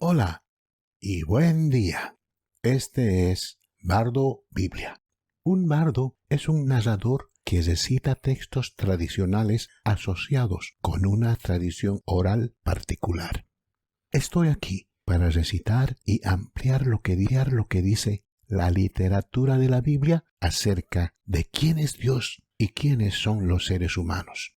Hola y buen día. Este es Bardo Biblia. Un bardo es un narrador que recita textos tradicionales asociados con una tradición oral particular. Estoy aquí para recitar y ampliar lo que dice la literatura de la Biblia acerca de quién es Dios y quiénes son los seres humanos.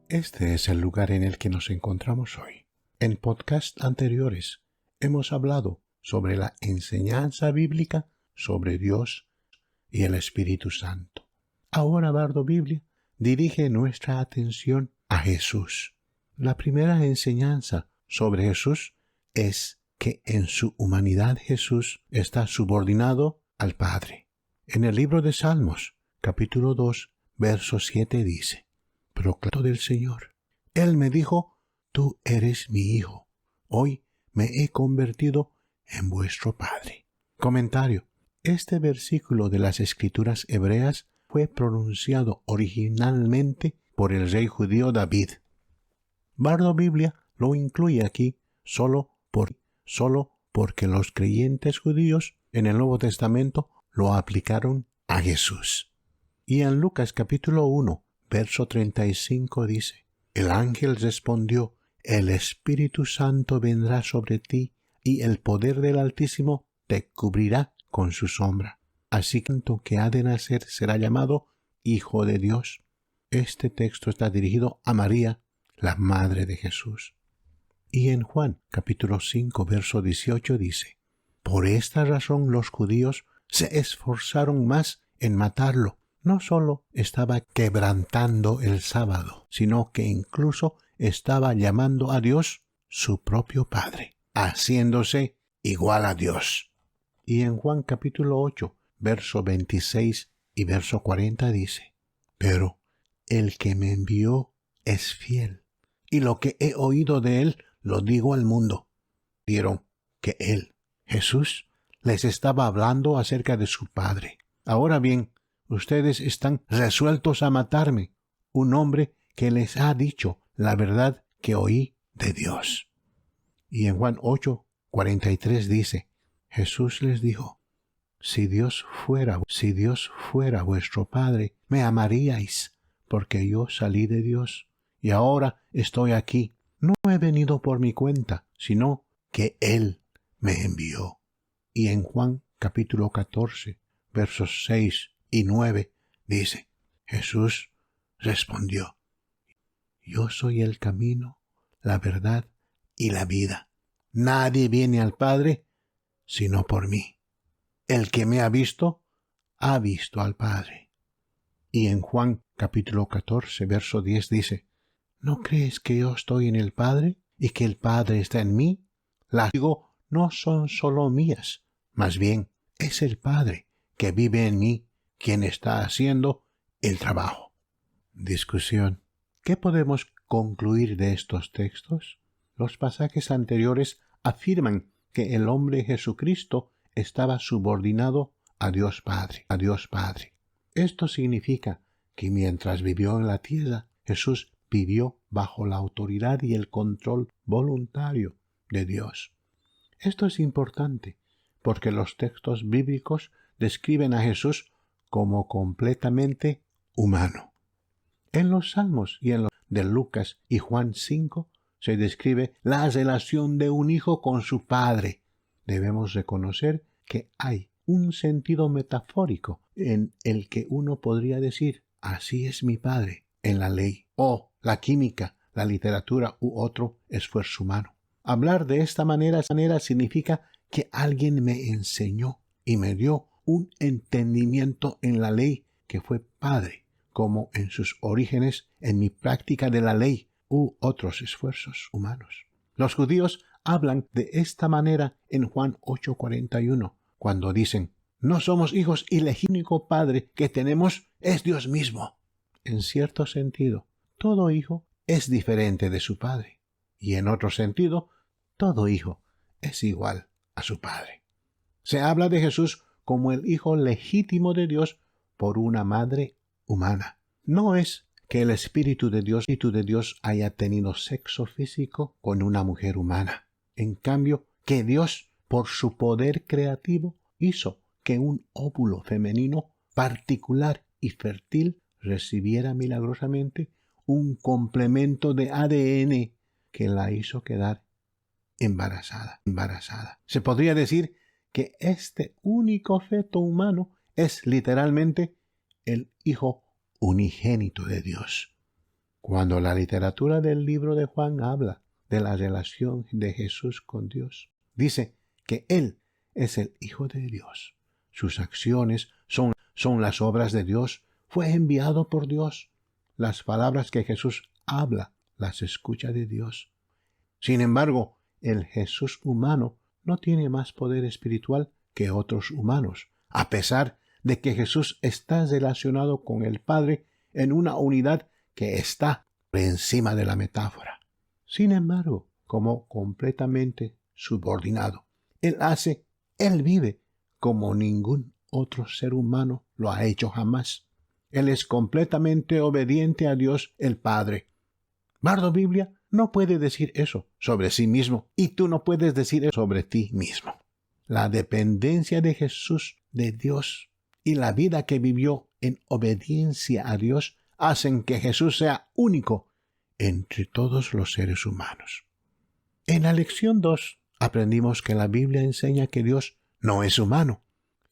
Este es el lugar en el que nos encontramos hoy. En podcasts anteriores hemos hablado sobre la enseñanza bíblica sobre Dios y el Espíritu Santo. Ahora Bardo Biblia dirige nuestra atención a Jesús. La primera enseñanza sobre Jesús es que en su humanidad Jesús está subordinado al Padre. En el libro de Salmos, capítulo 2, verso 7 dice: Proclamo del Señor. Él me dijo: Tú eres mi Hijo. Hoy me he convertido en vuestro Padre. Comentario. Este versículo de las Escrituras hebreas fue pronunciado originalmente por el rey judío David. Bardo Biblia lo incluye aquí solo porque los creyentes judíos en el Nuevo Testamento lo aplicaron a Jesús. Y en Lucas capítulo 1, verso 35 dice: El ángel respondió: El Espíritu Santo vendrá sobre ti, y el poder del Altísimo te cubrirá con su sombra. Así que ha de nacer será llamado Hijo de Dios. Este texto está dirigido a María, la madre de Jesús. Y en Juan capítulo 5, verso 18 dice: Por esta razón los judíos se esforzaron más en matarlo. No solo estaba quebrantando el sábado, sino que incluso estaba llamando a Dios su propio Padre, haciéndose igual a Dios. Y en Juan capítulo 8, verso 26 y verso 40 dice: Pero el que me envió es fiel, y lo que he oído de él lo digo al mundo. Vieron que él, Jesús, les estaba hablando acerca de su Padre. Ahora bien, ustedes están resueltos a matarme, un hombre que les ha dicho la verdad que oí de Dios. Y en Juan 8, 43 dice: Jesús les dijo: Si Dios fuera vuestro Padre, me amaríais, porque yo salí de Dios, y ahora estoy aquí. No he venido por mi cuenta, sino que Él me envió. Y en Juan capítulo 14, versos 6 y 9, dice: Jesús respondió: Yo soy el camino, la verdad y la vida. Nadie viene al Padre sino por mí. El que me ha visto al Padre. Y en Juan capítulo 14, verso 10 dice: ¿No crees que yo estoy en el Padre y que el Padre está en mí? Las digo no son solo mías, más bien es el Padre que vive en mí quien está haciendo el trabajo. Discusión. ¿Qué podemos concluir de estos textos? Los pasajes anteriores afirman que el hombre Jesucristo estaba subordinado a Dios Padre. Esto significa que mientras vivió en la tierra, Jesús vivió bajo la autoridad y el control voluntario de Dios. Esto es importante porque los textos bíblicos describen a Jesús como completamente humano. En los Salmos y en los de Lucas y Juan 5 se describe la relación de un hijo con su padre. Debemos reconocer que hay un sentido metafórico en el que uno podría decir: así es mi padre, en la ley, o la química, la literatura u otro esfuerzo humano. Hablar de esta manera significa que alguien me enseñó y me dio un entendimiento en la ley que fue padre, como en sus orígenes en mi práctica de la ley u otros esfuerzos humanos. Los judíos hablan de esta manera en Juan 8:41, cuando dicen: no somos hijos y el único padre que tenemos es Dios mismo. En cierto sentido, todo hijo es diferente de su padre, y en otro sentido, todo hijo es igual a su padre. Se habla de Jesús como el hijo legítimo de Dios por una madre humana. No es que el Espíritu de Dios haya tenido sexo físico con una mujer humana. En cambio, que Dios, por su poder creativo, hizo que un óvulo femenino particular y fértil recibiera milagrosamente un complemento de ADN que la hizo quedar embarazada. Se podría decir que este único feto humano es literalmente el Hijo unigénito de Dios. Cuando la literatura del libro de Juan habla de la relación de Jesús con Dios, dice que Él es el Hijo de Dios. Sus acciones son las obras de Dios. Fue enviado por Dios. Las palabras que Jesús habla las escucha de Dios. Sin embargo, el Jesús humano no tiene más poder espiritual que otros humanos, a pesar de que Jesús está relacionado con el Padre en una unidad que está por encima de la metáfora. Sin embargo, como completamente subordinado, Él vive como ningún otro ser humano lo ha hecho jamás. Él es completamente obediente a Dios el Padre. Bardo Biblia no puede decir eso sobre sí mismo, y tú no puedes decir eso sobre ti mismo. La dependencia de Jesús de Dios y la vida que vivió en obediencia a Dios hacen que Jesús sea único entre todos los seres humanos. En la lección 2 aprendimos que la Biblia enseña que Dios no es humano.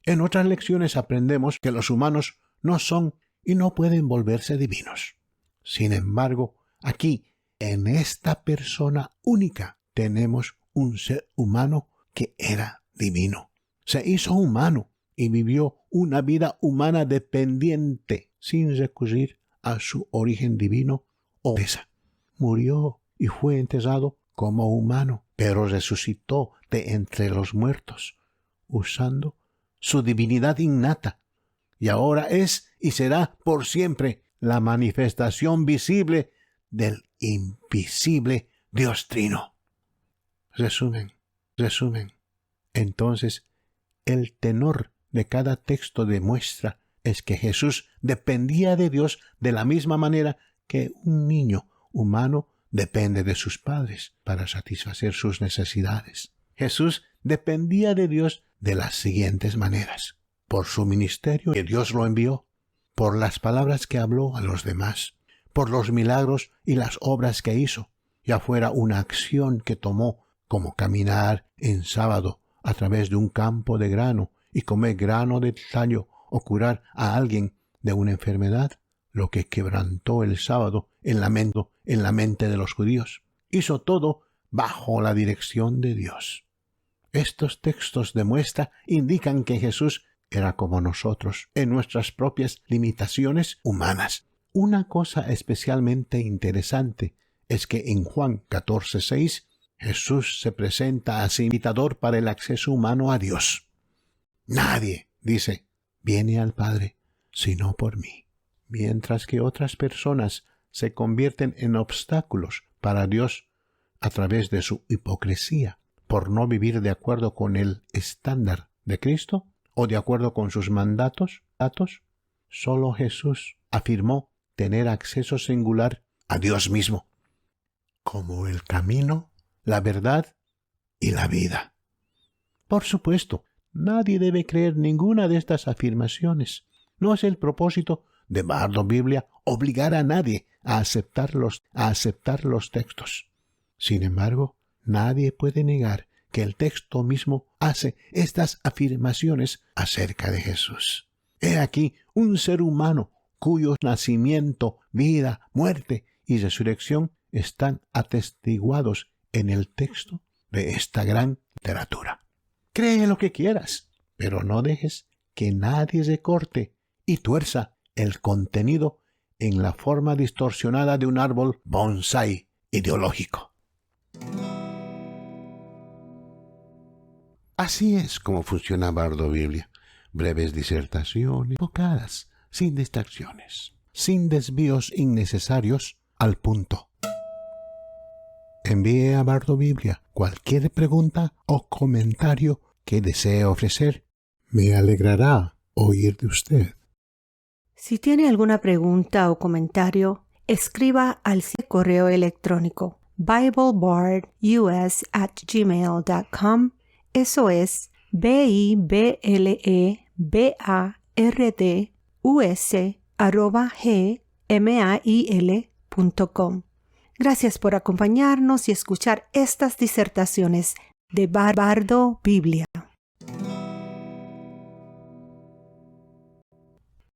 En otras lecciones aprendemos que los humanos no son y no pueden volverse divinos. Sin embargo, aquí, en esta persona única, tenemos un ser humano que era divino. Se hizo humano y vivió una vida humana dependiente, sin recurrir a su origen divino o esa. Murió y fue enterrado como humano, pero resucitó de entre los muertos, usando su divinidad innata, y ahora es y será por siempre la manifestación visible del invisible Dios Trino. Resumen. Entonces, el tenor de cada texto demuestra es que Jesús dependía de Dios de la misma manera que un niño humano depende de sus padres para satisfacer sus necesidades. Jesús dependía de Dios de las siguientes maneras: por su ministerio que Dios lo envió, por las palabras que habló a los demás, por los milagros y las obras que hizo, ya fuera una acción que tomó como caminar en sábado a través de un campo de grano y comer grano de tallo o curar a alguien de una enfermedad, lo que quebrantó el sábado en la mente de los judíos. Hizo todo bajo la dirección de Dios. Estos textos indican que Jesús era como nosotros, en nuestras propias limitaciones humanas. Una cosa especialmente interesante es que en Juan 14:6, Jesús se presenta así invitador para el acceso humano a Dios. Nadie, dice, viene al Padre sino por mí. Mientras que otras personas se convierten en obstáculos para Dios a través de su hipocresía, por no vivir de acuerdo con el estándar de Cristo o de acuerdo con sus mandatos, solo Jesús afirmó tener acceso singular a Dios mismo, como el camino, la verdad y la vida. Por supuesto, nadie debe creer ninguna de estas afirmaciones. No es el propósito de Bardo Biblia obligar a nadie a aceptar los textos. Sin embargo, nadie puede negar que el texto mismo hace estas afirmaciones acerca de Jesús. He aquí un ser humano cuyo nacimiento, vida, muerte y resurrección están atestiguados en el texto de esta gran literatura. Cree lo que quieras, pero no dejes que nadie recorte y tuerza el contenido en la forma distorsionada de un árbol bonsái ideológico. Así es como funciona Bardo Biblia. Breves disertaciones enfocadas, sin distracciones, sin desvíos innecesarios, al punto. Envíe a Bardo Biblia cualquier pregunta o comentario que desee ofrecer. Me alegrará oír de usted. Si tiene alguna pregunta o comentario, escriba al correo electrónico BibleBardUS@gmail.com. Eso es BibleBardus@gmail.com. Gracias por acompañarnos y escuchar estas disertaciones de Bardo Biblia.